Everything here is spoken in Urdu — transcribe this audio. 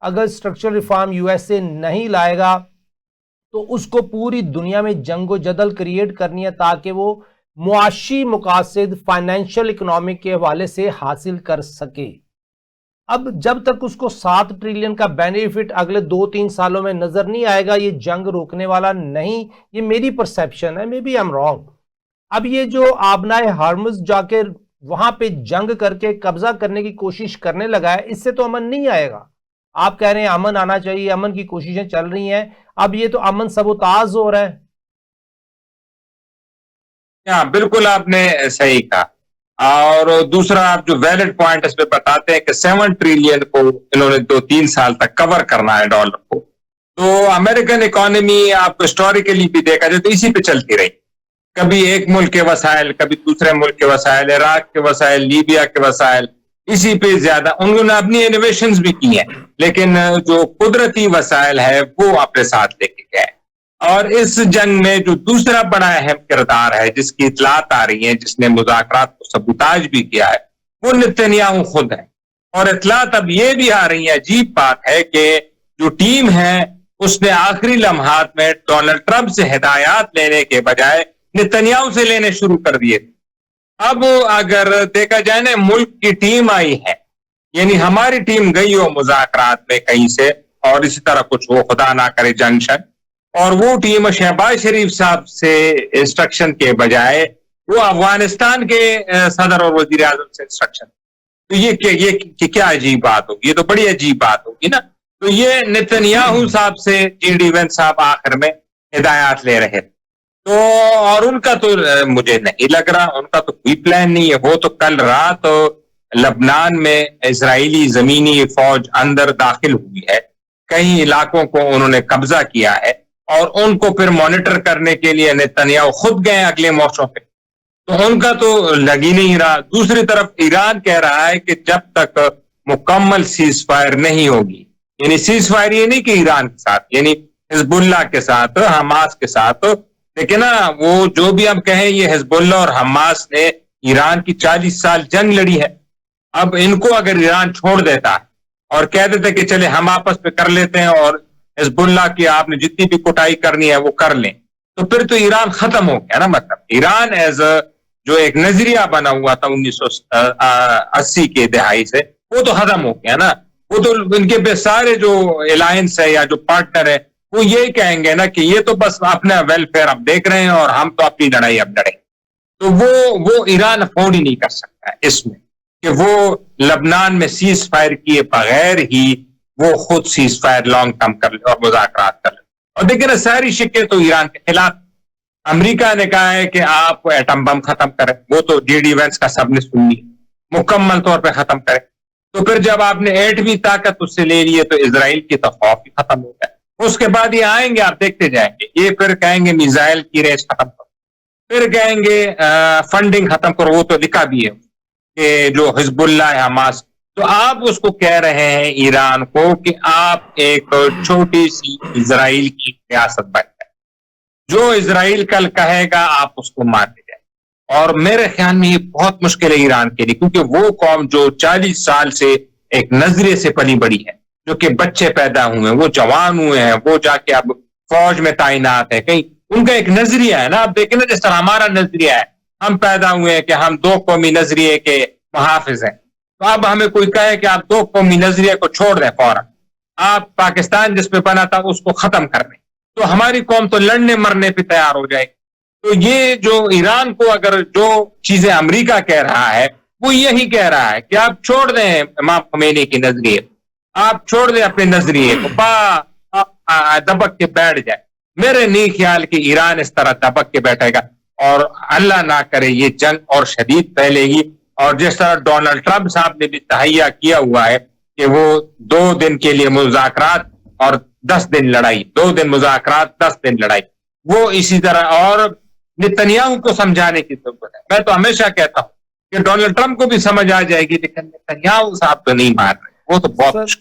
اگر structural reform U S A نہیں لائے گا تو اس کو پوری دنیا میں جنگ و جدل کریٹ کرنی ہے تاکہ وہ معاشی مقاصد فائنینشیل اکنامک کے حوالے سے حاصل کر سکے. اب جب تک اس کو 7 ٹریلین کا بینیفٹ اگلے 2-3 سالوں میں نظر نہیں آئے گا یہ جنگ روکنے والا نہیں. یہ میری پرسیپشن ہے, may be I am wrong. اب یہ جو آبنائے ہارمز جا کے وہاں پہ جنگ کر کے قبضہ کرنے کی کوشش کرنے لگا ہے, اس سے تو امن نہیں آئے گا. آپ کہہ رہے ہیں امن آنا چاہیے, امن کی کوششیں چل رہی ہیں, اب یہ تو امن سبوتاز ہو رہا ہے. ہاں بالکل آپ نے صحیح کہا. اور دوسرا آپ جو ویلڈ پوائنٹ اس پہ بتاتے ہیں کہ 7 ٹریلین کو انہوں نے 2-3 سال تک کور کرنا ہے ڈالر کو, تو امریکن اکانومی آپ کو ہسٹوریکلی بھی دیکھا جائے تو اسی پہ چلتی رہی. کبھی ایک ملک کے وسائل, کبھی دوسرے ملک کے وسائل, عراق کے وسائل, لیبیا کے وسائل, اسی پہ زیادہ انہوں نے اپنی انوویشنز بھی کی ہیں, لیکن جو قدرتی وسائل ہے وہ اپنے ساتھ لے کے گئے. اور اس جنگ میں جو دوسرا بڑا اہم کردار ہے جس کی اطلاعات آ رہی ہیں, جس نے مذاکرات کو سبوتاج بھی کیا ہے, وہ نتنیاہو خود ہے. اور اطلاعات اب یہ بھی آ رہی ہیں, عجیب بات ہے کہ جو ٹیم ہے اس نے آخری لمحات میں ڈونلڈ ٹرمپ سے ہدایات لینے کے بجائے نتنیاہو سے لینے شروع کر دیے. اب اگر دیکھا جائے نا, ملک کی ٹیم آئی ہے, یعنی ہماری ٹیم گئی ہو مذاکرات میں کہیں سے, اور اسی طرح کچھ ہو خدا نہ کرے جنکشن, اور وہ ٹیم شہباز شریف صاحب سے انسٹرکشن کے بجائے وہ افغانستان کے صدر اور وزیر اعظم سے انسٹرکشن. تو یہ کیا عجیب بات ہوگی, یہ تو بڑی عجیب بات ہوگی نا. تو یہ نتنیاہو صاحب سے جی ڈی وینس صاحب آخر میں ہدایات لے رہے. تو اور ان کا تو مجھے نہیں لگ رہا, ان کا تو کوئی پلان نہیں ہے. وہ تو کل رات لبنان میں اسرائیلی زمینی فوج اندر داخل ہوئی ہے, کئی علاقوں کو انہوں نے قبضہ کیا ہے, اور ان کو پھر مانیٹر کرنے کے لیے نتنیاہو خود گئے اگلے موقعوں پہ. تو ان کا تو لگ ہی نہیں رہا. دوسری طرف ایران کہہ رہا ہے کہ جب تک مکمل سیز فائر نہیں ہوگی, یعنی سیز فائر یہ نہیں کہ ایران کے ساتھ, یعنی حزب اللہ کے ساتھ, حماس کے ساتھ, لیکن نا وہ جو بھی ہم کہیں یہ حزب اللہ اور حماس نے ایران کی 40 سال جنگ لڑی ہے. اب ان کو اگر ایران چھوڑ دیتا ہے اور کہہ دیتے کہ چلے ہم آپس پہ کر لیتے ہیں اور حزب اللہ کی آپ نے جتنی بھی کوٹائی کرنی ہے وہ کر لیں, تو پھر تو ایران ختم ہو گیا نا. مطلب ایران ایز جو ایک نظریہ بنا ہوا تھا 1980 کے دہائی سے, وہ تو ختم ہو گیا نا. وہ تو ان کے پہ سارے جو الائنس ہے یا جو پارٹنر ہے وہ یہی کہیں گے نا کہ یہ تو بس اپنا ویلفیئر اب دیکھ رہے ہیں اور ہم تو اپنی لڑائی اب لڑیں. تو وہ ایران افورڈ ہی نہیں کر سکتا ہے اس میں کہ وہ لبنان میں سیز فائر کیے بغیر ہی وہ خود سیز فائر لانگ ٹرم کر لے اور مذاکرات کر لے. اور دیکھیں نا ساری شکیں تو ایران کے خلاف. امریکہ نے کہا ہے کہ آپ ایٹم بم ختم کریں, وہ تو جی ڈی وینس کا سب نے سن لی, مکمل طور پہ ختم کریں. تو پھر جب آپ نے ایٹمی طاقت اس سے لے لی ہے تو اسرائیل کی تو خوف ہی ختم ہو گیا. اس کے بعد یہ آئیں گے, آپ دیکھتے جائیں گے, یہ پھر کہیں گے میزائل کی ریس ختم کرو, پھر کہیں گے فنڈنگ ختم کرو. وہ تو لکھا بھی ہے کہ جو حزب اللہ ہے حماس, تو آپ اس کو کہہ رہے ہیں ایران کو کہ آپ ایک چھوٹی سی اسرائیل کی ریاست بن جائے, جو اسرائیل کل کہے گا آپ اس کو مانتے جائیں. اور میرے خیال میں یہ بہت مشکل ہے ایران کے لیے, کیونکہ وہ قوم جو 40 سال سے ایک نظریے سے پلی بڑی ہے, جو کہ بچے پیدا ہوئے ہیں, وہ جوان ہوئے ہیں, وہ جا کے اب فوج میں تعینات ہے, کہیں ان کا ایک نظریہ ہے نا. اب دیکھیں نا جس طرح ہمارا نظریہ ہے, ہم پیدا ہوئے ہیں کہ ہم 2 قومی نظریے کے محافظ ہیں, تو اب ہمیں کوئی کہے کہ آپ 2 قومی نظریے کو چھوڑ دیں فوراً, آپ پاکستان جس پہ بنا تھا اس کو ختم کر دیں, تو ہماری قوم تو لڑنے مرنے پہ تیار ہو جائے. تو یہ جو ایران کو اگر جو چیزیں امریکہ کہہ رہا ہے وہ یہی کہہ رہا ہے کہ آپ چھوڑ دیں امام خمینی کی نظریے, آپ چھوڑ دیں اپنے نظریے کو, دبک کے بیٹھ جائے. میرے نہیں خیال کہ ایران اس طرح دبک کے بیٹھے گا, اور اللہ نہ کرے یہ جنگ اور شدید پھیلے گی. اور جس طرح ڈونلڈ ٹرمپ صاحب نے بھی تہیہ کیا ہوا ہے کہ وہ 2 دن کے لیے مذاکرات اور 10 دن لڑائی, 2 دن مذاکرات 10 دن لڑائی, وہ اسی طرح. اور نتنیاہو کو سمجھانے کی ضرورت ہے. میں تو ہمیشہ کہتا ہوں کہ ڈونلڈ ٹرمپ کو بھی سمجھ آ جائے گی, لیکن نتنیاہو صاحب تو نہیں مان رہے, وہ تو بہت مشکل.